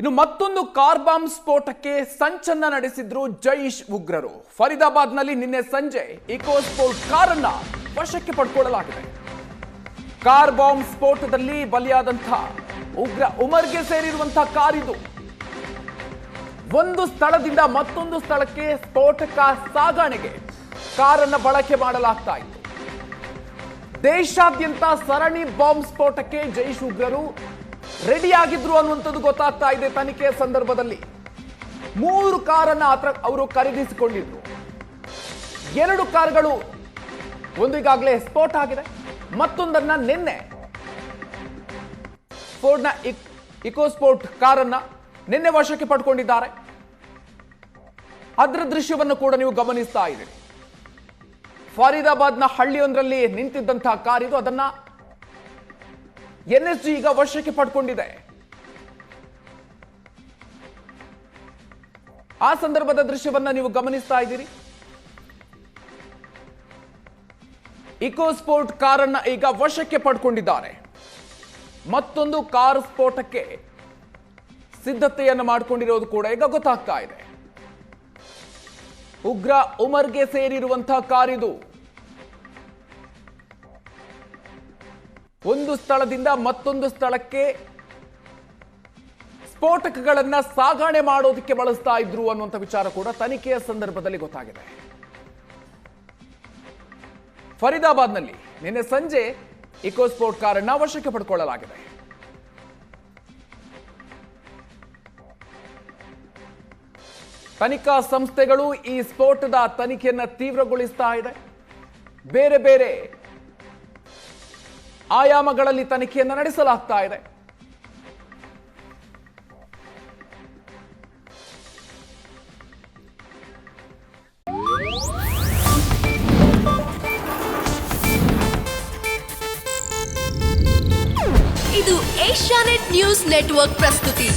ಇನ್ನು ಮತ್ತೊಂದು car bomb ಸ್ಫೋಟಕ್ಕೆ ಸಂಚನ್ನ ನಡೆಸಿದ್ರು ಜೈಷ್ ಉಗ್ರರು. ಫರೀದಾಬಾದ್ನಲ್ಲಿ ನಿನ್ನೆ ಸಂಜೆ ಇಕೋ ಸ್ಪೋರ್ಟ್ ಕಾರನ್ನ ವಶಕ್ಕೆ ಪಡ್ಕೊಳ್ಳಲಾಗಿದೆ. ಕಾರ್ ಬಾಂಬ್ ಸ್ಫೋಟದಲ್ಲಿ ಬಲಿಯಾದಂತಹ ಉಗ್ರ ಉಮರ್ಗೆ ಸೇರಿರುವಂತಹ ಕಾರ್ ಇದು. ಒಂದು ಸ್ಥಳದಿಂದ ಮತ್ತೊಂದು ಸ್ಥಳಕ್ಕೆ ಸ್ಫೋಟಕ ಸಾಗಾಣೆಗೆ ಕಾರನ್ನ ಬಳಕೆ ಮಾಡಲಾಗ್ತಾ ಇತ್ತು. ದೇಶಾದ್ಯಂತ ಸರಣಿ ಬಾಂಬ್ ಸ್ಫೋಟಕ್ಕೆ ಜೈಷ್ ಉಗ್ರರು ರೆಡಿಯಾಗಿದ್ರು ಅನ್ನುವಂಥದ್ದು ಗೊತ್ತಾಗ್ತಾ ಇದೆ. ತನಿಖೆಯ ಸಂದರ್ಭದಲ್ಲಿ 3 ಕಾರನ್ನ ಅವರು ಖರೀದಿಸಿಕೊಂಡಿದ್ರು. 2 ಕಾರ್ಗಳು ಒಂದು ಈಗಾಗಲೇ ಸ್ಫೋಟ ಆಗಿದೆ, ಮತ್ತೊಂದನ್ನ ನಿನ್ನೆ ಫೋರ್ಡ್ನ ಇಕೋ ಸ್ಪೋರ್ಟ್ ಕಾರನ್ನ ನಿನ್ನೆ ವಶಕ್ಕೆ ಪಡ್ಕೊಂಡಿದ್ದಾರೆ. ಅದರ ದೃಶ್ಯವನ್ನು ಕೂಡ ನೀವು ಗಮನಿಸ್ತಾ ಇದ್ದೀರಿ. ಫರೀದಾಬಾದ್ನ ಹಳ್ಳಿಯೊಂದರಲ್ಲಿ ನಿಂತಿದ್ದಂತಹ ಕಾರ್ ಇದು. ಅದನ್ನ NSG ಈಗ ವಶಕ್ಕೆ ಪಡ್ಕೊಂಡಿದೆ. ಆ ಸಂದರ್ಭದ ದೃಶ್ಯವನ್ನ ನೀವು ಗಮನಿಸ್ತಾ ಇದ್ದೀರಿ. ಇಕೋ ಸ್ಪೋರ್ಟ್ ಕಾರನ್ನ ಈಗ ವಶಕ್ಕೆ ಪಡ್ಕೊಂಡಿದ್ದಾರೆ. ಮತ್ತೊಂದು ಕಾರ್ ಸ್ಫೋಟಕ್ಕೆ ಸಿದ್ಧತೆಯನ್ನು ಮಾಡಿಕೊಂಡಿರೋದು ಕೂಡ ಈಗ ಗೊತ್ತಾಗ್ತಾ ಇದೆ. ಉಗ್ರ ಉಮರ್ಗೆ ಸೇರಿರುವಂತಹ ಕಾರ್ ಇದು. ಒಂದು ಸ್ಥಳದಿಂದ ಮತ್ತೊಂದು ಸ್ಥಳಕ್ಕೆ ಸ್ಫೋಟಕಗಳನ್ನ ಸಾಗಣೆ ಮಾಡೋದಕ್ಕೆ ಬಳಸ್ತಾ ಇದ್ರು ಅನ್ನುವಂಥ ವಿಚಾರ ಕೂಡ ತನಿಖೆಯ ಸಂದರ್ಭದಲ್ಲಿ ಗೊತ್ತಾಗಿದೆ. ಫರೀದಾಬಾದ್ನಲ್ಲಿ ನಿನ್ನೆ ಸಂಜೆ ಇಕೋ ಸ್ಪೋರ್ಟ್ ಕಾರನ್ನ ವಶಕ್ಕೆ ಪಡ್ಕೊಳ್ಳಲಾಗಿದೆ. ತನಿಖಾ ಸಂಸ್ಥೆಗಳು ಈ ಸ್ಫೋಟದ ತನಿಖೆಯನ್ನ ತೀವ್ರಗೊಳಿಸ್ತಾ ಇದೆ. ಬೇರೆ ಬೇರೆ ಆಯಾಮಗಳಲ್ಲಿ ತನಿಖೆಯನ್ನು ನಡೆಸಲಾಗ್ತಾ ಇದೆ. ಇದು ಏಷ್ಯಾನೆಟ್ ನ್ಯೂಸ್ ನೆಟ್ವರ್ಕ್ ಪ್ರಸ್ತುತಿ.